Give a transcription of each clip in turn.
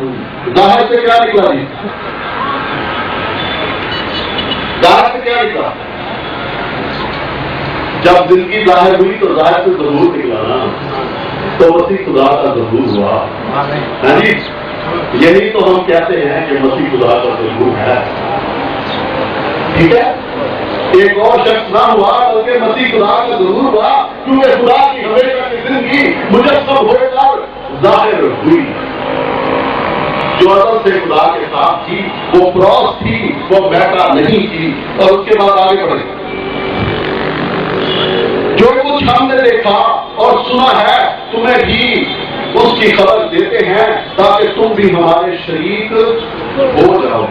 ہوئی. ظاہر سے کیا نکلا جی؟ ظاہر سے کیا نکلا؟ جب زندگی ظاہر ہوئی تو ظاہر سے ظہور نکلا نا، تو مسیح خدا کا ظہور ہوا. ہاں جی، یہی تو ہم کہتے ہیں کہ مسیح خدا کا ظہور ہے. ٹھیک ہے، ایک اور شخص نہ ہوا بلکہ مسیح خدا کا ظہور ہوا، کیونکہ خدا کی ہمیشہ کی زندگی مجسم ہو کر ظاہر ہوئی. جو ازل سے خدا کے ساتھ تھی وہ کراس تھی، وہ بیٹا نہیں تھی. اور اس کے بعد آگے بڑھے. جو کچھ ہم نے دیکھا اور سنا ہے تمہیں بھی اس کی خبر دیتے ہیں تاکہ تم بھی ہمارے شریک ہو جاؤ.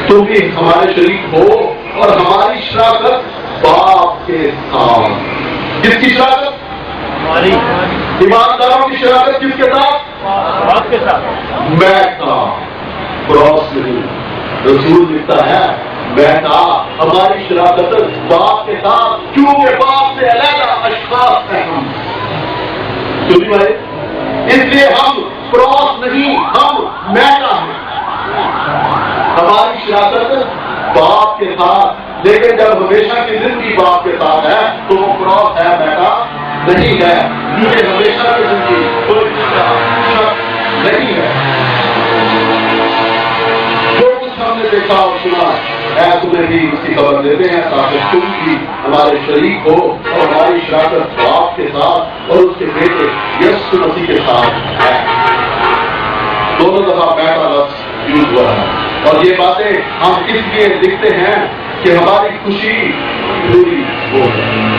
تم بھی ہمارے شریک ہو اور ہماری شراکت باپ کے ساتھ. کس کی شراکت؟ ہماری ایمانداروں کی شراکت کس کے ساتھ؟ باپ کے ساتھ. بیٹا کراس نہیں، رسول لکھتا ہے بیٹا ہماری شراکت باپ کے ساتھ، کیونکہ باپ سے علیحدہ اشخاص ہیں ہم. سنی بھائی، اس لیے ہم کراس نہیں، ہم بیٹا ہیں. ہماری شراکت باپ کے ساتھ، لیکن جب ہمیشہ کی زندگی باپ کے ساتھ ہے تو وہ کراس ہے، بیٹا نہیں ہے. کیونکہ ہمیشہ کی زندگی کوئی نہیں ہے. جو کچھ ہم نے دیکھا اور سنا ہے تمہیں بھی اس کی خبر دیتے ہیں تاکہ تم بھی ہمارے شریک ہو اور ہماری شراکت باپ کے ساتھ اور اس کے بیٹے یسوع مسیح کے ساتھ ہے. دونوں دفعہ بیٹا لفظ یوز ہوا ہے. اور یہ باتیں ہم اس لیے لکھتے ہیں کہ ہماری خوشی پوری ہو جائے.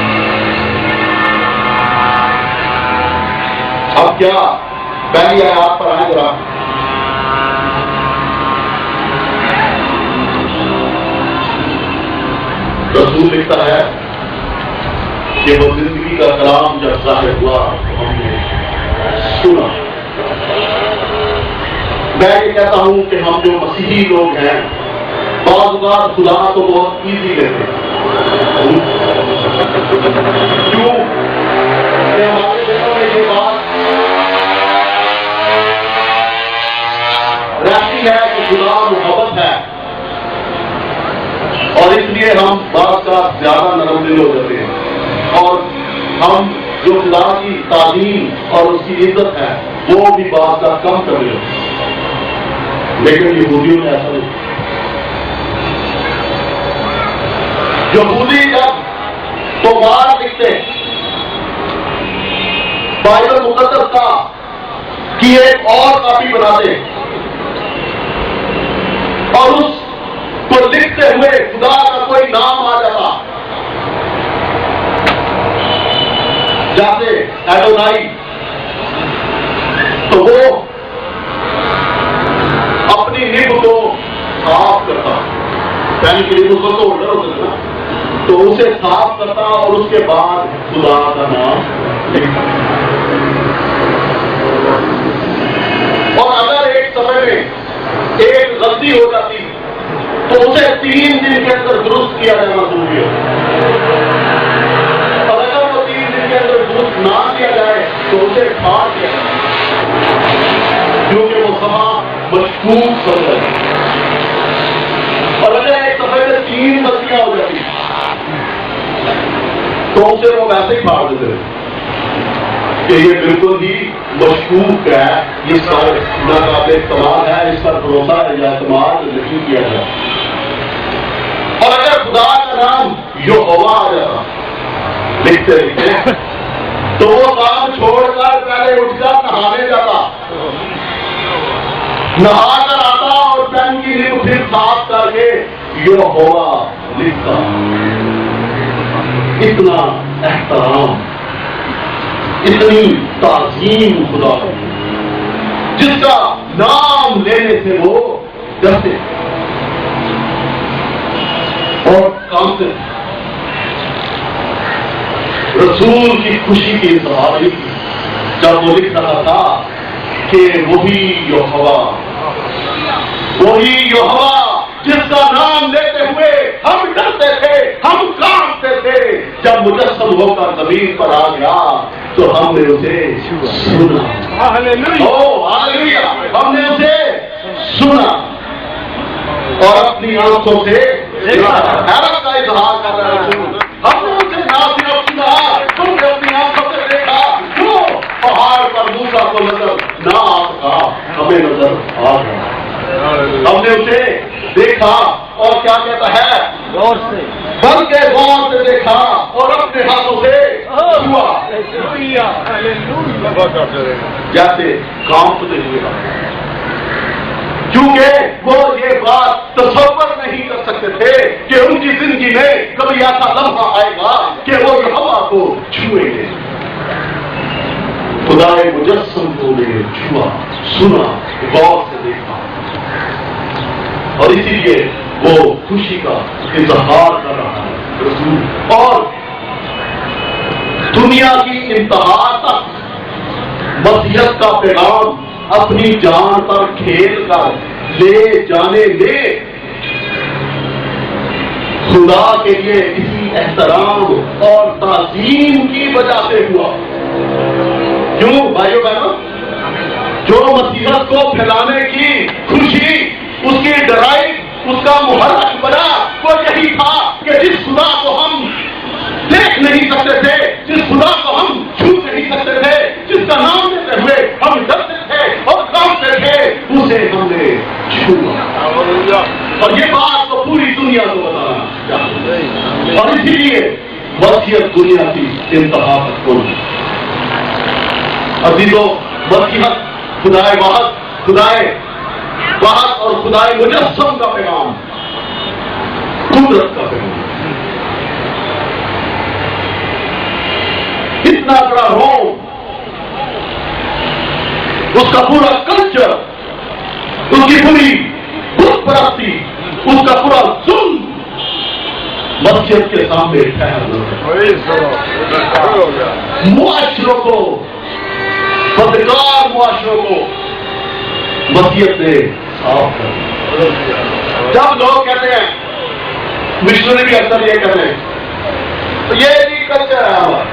اب کیا پہلی آیات پر آئے ذرا. رسول لکھتا ہے کہ وہ زندگی کا کلام جب ظاہر ہوا تو ہم نے سنا. میں یہ کہتا ہوں کہ ہم جو مسیحی لوگ ہیں بعض اوقات خدا کو بہت ایزی لیتے ہیں. کیوں؟ کہ ہمارے دلوں میں یہ بات رہتی ہے کہ خدا محبت ہے، اور اس لیے ہم بعض کا زیادہ نرم دل ہو جاتے ہیں اور ہم جو خدا کی تعظیم اور اس کی عزت ہے وہ بھی بعض کا کم کر رہے ہیں. لیکن یہودیوں نے ایسا نہیں. یہودی جب تو بات لکھتے بائبل مقدس کا کی ایک اور کاپی بناتے اور اس کو لکھتے ہوئے خدا کا کوئی نام آ جاتا، جیسے ایڈونائی، تو وہ اپنی نب کو صاف کرتا. پہلے کی نب کو تو آرڈر ہوتا تھا، تو اسے صاف کرتا اور اس کے بعد خدا کا نام لکھتا. اور اگر ایک سمے میں ایک غلطی ہو جاتی تو اسے 3 دن کے اندر درست کیا جانا ضروری ہے. اور اگر وہ 3 دن کے اندر درست نہ کیا جائے تو اسے پھاڑ دیا جائے، کیونکہ وہ سما مشکوک ہو جائے. اور اگر ایک سفر میں 3 غلطیاں ہو جاتی تو اسے وہ ویسے ہی پھاڑ دیتے کہ یہ بالکل ہی مشکوک ہے، اس پر ناقابل اعتماد ہے، اس پر بھروسہ یا اعتماد نہیں کیا جائے. اور اگر خدا کا نام یہوہ آ جاتا لکھتے لکھتے تو وہ کام چھوڑ کر پہلے اٹھ کر نہانے جاتا، نہا کر آتا اور پین کی نب پھر صاف کر کے یہوہ لکھتا. اتنا احترام، اتنی تعظیم خدا جس کا نام لینے سے وہ ڈرتے اور کامتے. رسول کی خوشی کی اظہار کی جب وہ لکھ رہا تھا کہ وہی یہوہ جس کا نام لیتے ہوئے ہم ڈرتے تھے، ہم کانپتے تھے، جب مجسم ہو کر زمین پر آ گیا تو ہم نے اسے سنا. ہاللیلویہ. آنکھوں سے حیرت کا اظہار کر رہے ہیں. ہم نے اسے نہ صرف سنا، تم نے اپنی آنکھوں سے دیکھا. کیوں پہاڑ پر موسیٰ کو نظر نہ آ سکا، ہمیں نظر آ گیا. ہم نے اسے دیکھا اور کیا کہتا ہے؟ غور سے، بلکہ غور سے دیکھا اور اپنے ہاتھوں سے چھوا، جیسے کانپتے ہوئے. کیونکہ وہ یہ بات تصور نہیں کر سکتے تھے کہ ان کی زندگی میں کبھی ایسا لمحہ آئے گا کہ وہ یہوہ کو چھوئیں گے. خدا مجسم کو نے چھوا، سنا، غور سے دیکھا، اور اسی لیے وہ خوشی کا اظہار کر رہا ہے رسول. اور دنیا کی انتہا تک مسیحیت کا پیغام اپنی جان پر کھیل کر لے جانے میں خدا کے لیے کسی احترام اور تعظیم کی وجہ سے ہوا. کیوں بھائیو بہنوں؟ جو مسیحیت کو پھیلانے کی خوشی، اس کی ڈرائیو، اس کا محرک بنا وہ یہی تھا کہ جس خدا کو ہم دیکھ نہیں سکتے تھے، جس خدا کو ہم چھو نہیں سکتے تھے، جس کا نام لیتے ہوئے ہم ڈرتے تھے اور کانپتے تھے، اسے ہم نے چھوا. اور یہ بات تو پوری دنیا کو بتانا چاہتے. اور اسی لیے مسیحیت دنیا کی انتہا تک پہنچی. عزیزو، مسیحیت خدائے واحد اور خدائے مجسم کا پیغام، قدرت کا پیغام. اتنا بڑا روم، اس کا پورا کلچر، اس کی پوری بت پرستی، اس کا پورا ظلم مسجد کے سامنے معاشروں کو، بدکار معاشروں کو مسجد نے صاف کر. جب لوگ کہتے ہیں، مشنری بھی اکثر یہ کہتے ہیں، تو یہ بھی کلچر ہے ہمارا،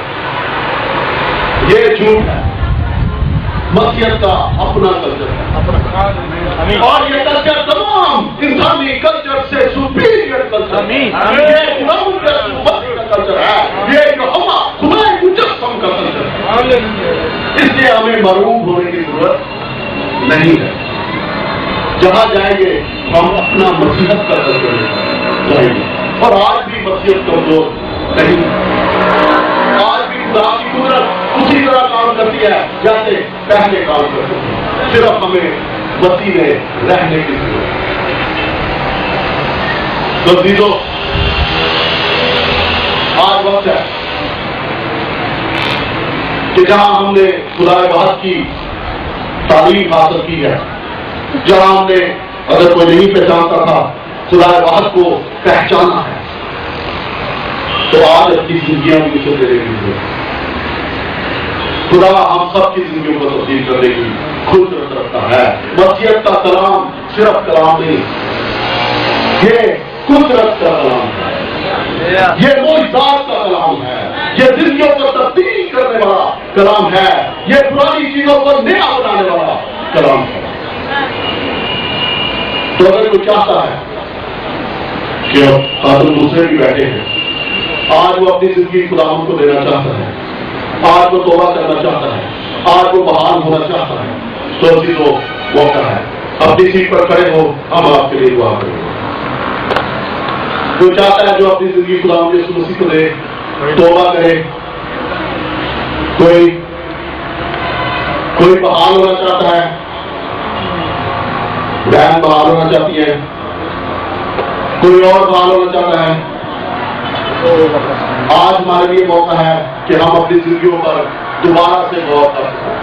یہ جھوٹ ہے. مسجد کا اپنا کلچر ہے، اور یہ کلچر تمام انسانی کلچر سے سپیریئر کلچر کلچر ہے. یہ خدائے مجسم کا کلچر ہے. اس لیے ہمیں مرعوب ہونے کی ضرورت نہیں ہے. جہاں جائیں گے ہم اپنا مسیحت کا کلچر جائیں گے. اور آج بھی مسیحت کمزور نہیں، آج بھی خدا کی قدرت اسی طرح کام کرتی ہے جیسے پہلے کام کرتی ہے. صرف ہمیں مسیح میں رہنے کی ضرورت ہے. تو عزیزو، آج وقت ہے کہ جہاں ہم نے خدا واحد کی تعلیم حاصل کی ہے، جہاں ہم نے اگر کوئی نہیں پہچانتا تھا خدا واحد کو پہچانا ہے، تو آج اپنی زندگیاں بھی اسے دے رہی ہے. خدا ہم سب کی زندگیوں کو تبدیل کرنے کی قدرت رکھتا ہے. مسیحیت کا کلام صرف کلام نہیں، یہ قدرت کا کلام ہے، یہ معجزات کا کلام ہے، یہ زندگیوں کو تبدیل کرنے والا کلام ہے، یہ پرانی چیزوں کو نیا بنانے والا کلام ہے. تو اگر کوئی چاہتا ہے کہ قادر دوسرے بھی بیٹھے ہیں، آج وہ اپنی زندگی خدا کو دینا چاہتا ہے، آج وہ توبہ کرنا چاہتا ہے، آج وہ بحال ہونا چاہتا ہے، تو عزیزو موقع ہے. اپنی سیٹ پر کھڑے ہو، ہم آپ کے لیے دعا کریں گے. جو چاہتا ہے جو اپنی زندگی خدا یسوع مسیح کو دے، توبہ کرے. کوئی بحال ہونا چاہتا ہے، بہن بحال ہونا چاہتی ہے، کوئی اور بحال ہونا چاہتا ہے. آج ہمارے لیے موقع ہے کہ ہم اپنی زندگیوں پر دوبارہ سے غور کر سکیں،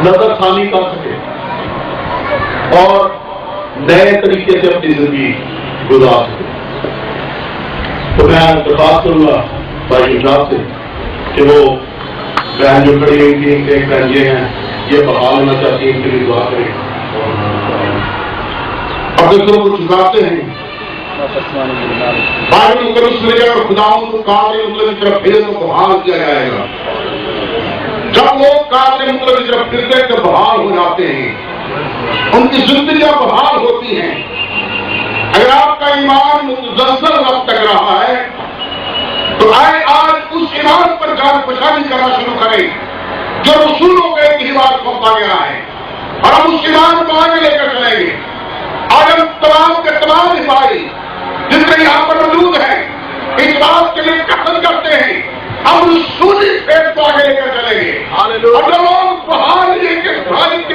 نظر ثانی کر سکیں اور نئے طریقے سے اپنی زندگی گزار سکیں. تو میں درخواست کروں گا بھائی صاحب سے کہ وہ بہن جو کھڑی ہوئی تھی، ایک بہن یہ ہیں، یہ بحال ہونا چاہتی ہیں، ان کے لیے دعا کریں. اور دوسروں کو چکاتے ہیں بائبل مقدس میں جب خداوند کو قابل مطلب کی طرف پھرنے کو بحال کیا جائے گا. جب لوگ قابل مطلب کی طرف پھرتے تو بحال ہو جاتے ہیں، ان کی زندگیاں بحال ہوتی ہیں. اگر آپ کا ایمان متزلزل وقت تک رہا ہے تو آئے آج اس ایمان پر جان پہچانی کرنا شروع کریں جو رسولوں کے اتحاد سونپا گیا ہے، اور ہم اس ایمان کو آگے لے کر چلیں گے۔ آج ہم تمام کے تمام بھائی جتنے یہاں پر موجود ہیں اس بات کے لیے قسم کرتے ہیں ہم رسولی فیض کو آگے لے کر چلیں گے، اور جو لوگ بہار کے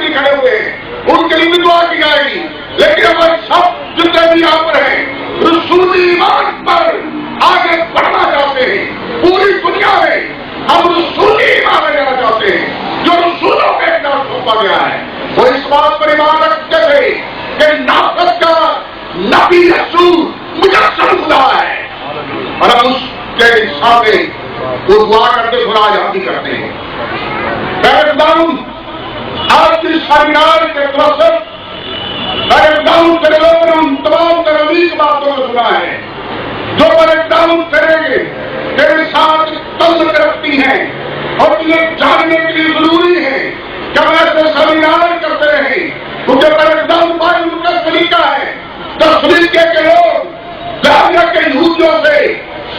لیے کھڑے ہوئے ہیں ان کے لیے بھی دعا کی جائے گی، لیکن ہمارے سب جتنے بھی یہاں پر ہیں رسولی ایمان پر آگے بڑھنا چاہتے ہیں۔ پوری دنیا میں ہم رسولی ایمان لینا چاہتے ہیں جو رسولوں کے اقدار سونپا گیا ہے۔ وہ اس بات پر ایمان رکھتے تھے کہ نافذ کا نبی رسول مجسم خدا ہے، اور ہم اس کے سامنے وہ دعا کرتے خدا آج ہم بھی کرتے ہیں۔ بیک ڈاؤن آج کی سیمینار کے طرف بیک ڈاؤن کرے لوگوں نے ان تمام ترویج باتوں کو سنا ہے جو بیک ڈاؤن کریں گے تیرے ساتھ تند رکھتی ہیں، اور یہ جاننے کے لیے ضروری ہے کہ ہم ایسے سیمینار کرتے رہیں، کیونکہ بیک ڈاؤن پائے ان کا طریقہ ہے تصدیق کے لوگ دنیا کے یہودیوں سے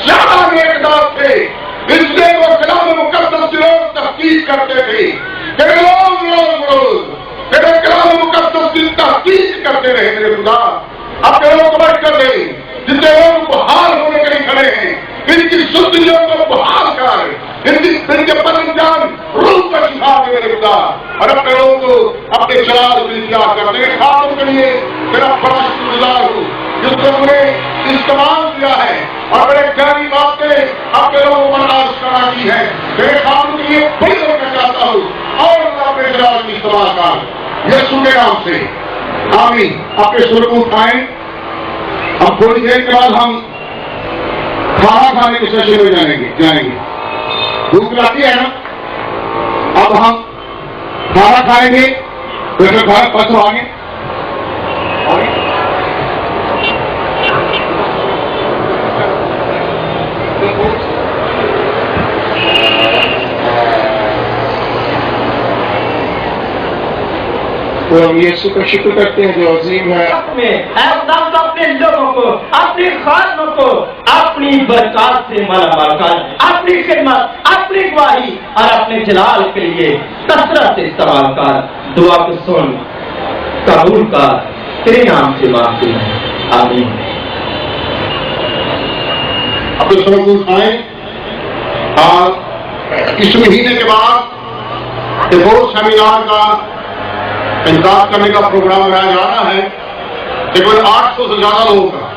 زیادہ نیکدار تھے، اس لیے وہ کلام مقدس کی روز تحقیق کرتے تھے کہ روز تیرے کلام مقدس کی تحقیق کرتے رہے۔ میرے خدا اپنے لوگ بڑھ کر دے جتنے لوگ بحال ہونے کے لیے کھڑے ہیں، ان کی سندیوں کو بحال کر، ان کے بدن جان روح کا شفا دے میرے خدا، اور اپنے لوگوں کو اپنے جلال سے انتظار کرتے ہیں۔ خاص کے لیے میرا بڑا شکر گزار ہوں جس کو ہم نے استعمال کیا ہے اور بڑے گہری باتیں اپنے لوگوں کو برداشت کرا دی ہے۔ میرے خاتون کے لیے بڑی ہو کر چاہتا ہوں اور اللہ اپنے جلال کی استعمال کر یسوع کے نام سے آمین۔ اپنے سر کو اٹھائیں، اب تھوڑی دیر کے بعد ہم کھانا کھانے کے سیشن میں جائیں گے۔ بھوک لگتی ہے نا، اب ہم کھانا کھائیں گے، پھر کھانا پسو آگے تو ہم یسوع کا شکر کرتے ہیں جو عظیم ہے۔ اپنے لوگوں کو، اپنی خاتموں کو اپنی برکات سے مالا مال کر، اپنی خدمت، اپنی گواہی اور اپنے جلال کے لیے کثرت سے استعمال کر۔ دعا کو سن، قبول کر، تیرے نام سے مانگتے ہیں، آمین۔ اپنے سر کو اٹھائیں، اس مہینے کے بعد ایک اور سیمینار کا انعقاد کرنے کا پروگرام لایا جا رہا ہے، تقریباً 800 سے زیادہ لوگوں کا،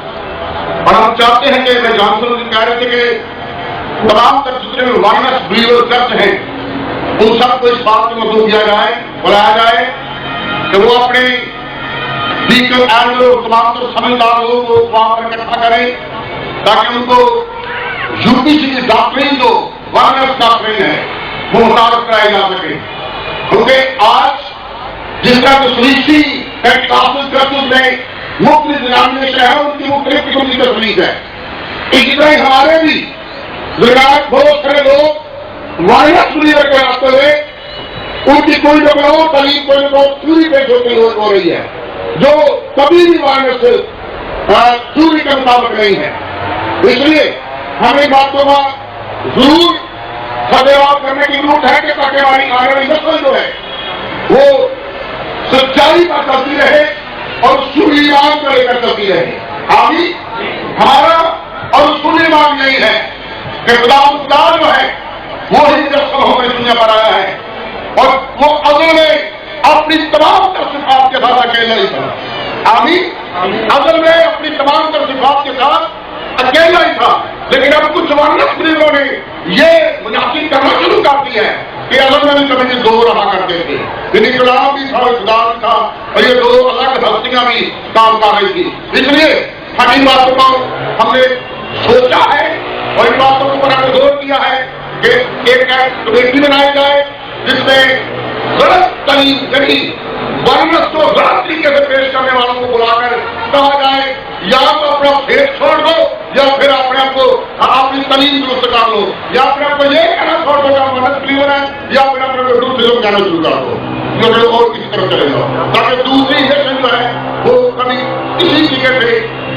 اور ہم چاہتے ہیں کہ میں جانسن سے کہہ رہے تھے کہ تمام تک جتنے بھی وائنس بلیور چرچ ہیں ان سب کو اس بات میں مدعو کیا جائے، بلایا جائے کہ وہ اپنے ڈیکن ایلڈر اور تمام تر سمجھدار لوگوں کو وہاں پر اکٹھا کریں تاکہ ان کو یوپی سی کی ڈاکٹرین جو وائنس ڈاکٹرین ہے وہ مطابق کرائی جا سکے، کیونکہ آج جس کا تسلیسی میں مختلف ڈینامینیشن ہے ان کی مختلف قسم کی تسلیس ہے، اسی طرح ہمارے بھی بہت سارے لوگ وائرس بلیور کے راستے ہوئے ان کی کوئی نہ کوئی تعلیم کوئی نہ کوئی پوری پیش ہوتی ہو رہی ہے جو کبھی بھی وائرس پوری کے مطابق نہیں ہے۔ اس لیے ہمیں باتوں کا ضرور سدیواب کرنے کی ضرورت ہے کہ تاکہ ہماری آنے والی نسل جو ہے وہ سچائی پر چلتی رہے اور اصول ایمان کو لے کر چلتی رہے۔ آمین۔ ہمارا اور اصول ایمان یہی ہے کہ خدا جو ہے وہی مجسم ہو کر دنیا پر آیا ہے، اور وہ ازل میں اپنی تمام تر صفات کے ساتھ اکیلا ہی تھا۔ آمین۔ ازل میں اپنی تمام تر صفات کے ساتھ اکیلا ہی تھا، لیکن اب کچھ وائرس بلیوروں نے یہ مناسب کرنا شروع کر دیا ہے کہ ازل میں بھی کبھی دو رہا کرتے تھے، یعنی کلام بھی تھا، خدا بھی تھا، اور یہ دو الگ ہستیاں بھی کام کر رہی تھی۔ اس لیے ہم ان باتوں کو ہم نے سوچا ہے اور ان باتوں کو ہم نے زور کیا ہے کہ ایک کمیٹی بنائی جائے جس میں غلط تعلیم یعنی وائرس کو غلط طریقے سے پیش کرنے والوں کو بلا کر کہا جائے یا تو اپنا فیس چھوڑ دو یا پھر اپنے آپ کو اپنی تعلیم درست کر لو، یا پھر آپ کو یہ کہنا چھوڑ دو کہ آپ مدد بلیور ہیں، یا پھر اپنے کو دوسرے لوگ کہنا شروع کر دو جو لوگ اور کسی طرف چلے جاؤ، تاکہ دوسری نیشن جو ہے وہ کبھی کسی طریقے سے